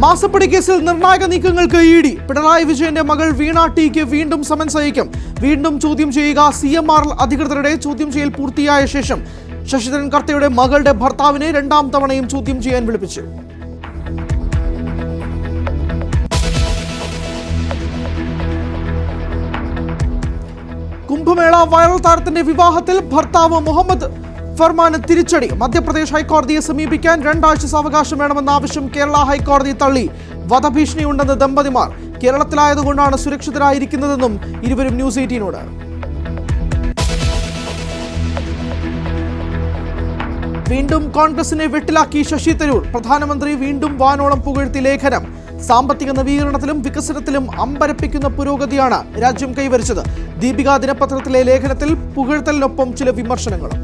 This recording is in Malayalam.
മാസപ്പടി കേസിൽ നിർണായക നീക്കങ്ങൾക്ക് ഇഡി. പിണറായി വിജയന്റെ മകൾ വീണ ടിക്ക് വീണ്ടും സമൻസ് അയക്കും. വീണ്ടും ചോദ്യം ചെയ്യുക. CMRL അധികൃതരുടെ ചോദ്യം ചെയ്യൽ പൂർത്തിയായ ശേഷം ശശിധരൻ കർത്തയുടെ മകളുടെ ഭർത്താവിനെ രണ്ടാം തവണയും ചോദ്യം ചെയ്യാൻ വിളിപ്പിച്ചു. കുംഭമേള വൈറൽ താരത്തിന്റെ വിവാഹത്തിൽ ഭർത്താവ് മുഹമ്മദ് ഫർമാന് തിരിച്ചടി. മധ്യപ്രദേശ് ഹൈക്കോടതിയെ സമീപിക്കാൻ 2 ആഴ്ച സാവകാശം വേണമെന്ന ആവശ്യം കേരള ഹൈക്കോടതി തള്ളി. വധഭീഷണിയുണ്ടെന്ന് ദമ്പതിമാർ. കേരളത്തിലായതുകൊണ്ടാണ് സുരക്ഷിതരായിരിക്കുന്നതെന്നും ഇരുവരും ന്യൂസ് 18നോട്. വീണ്ടും കോൺഗ്രസിനെ വെട്ടിലാക്കി ശശി തരൂർ. പ്രധാനമന്ത്രി വീണ്ടും വാനോളം പുകഴ്ത്തി ലേഖനം. സാമ്പത്തിക നവീകരണത്തിലും വികസനത്തിലും അമ്പരപ്പിക്കുന്ന പുരോഗതിയാണ് രാജ്യം കൈവരിച്ചത്. ദീപിക ദിനപത്രത്തിലെ ലേഖനത്തിൽ പുകഴ്ത്തലിനൊപ്പം ചില വിമർശനങ്ങളും.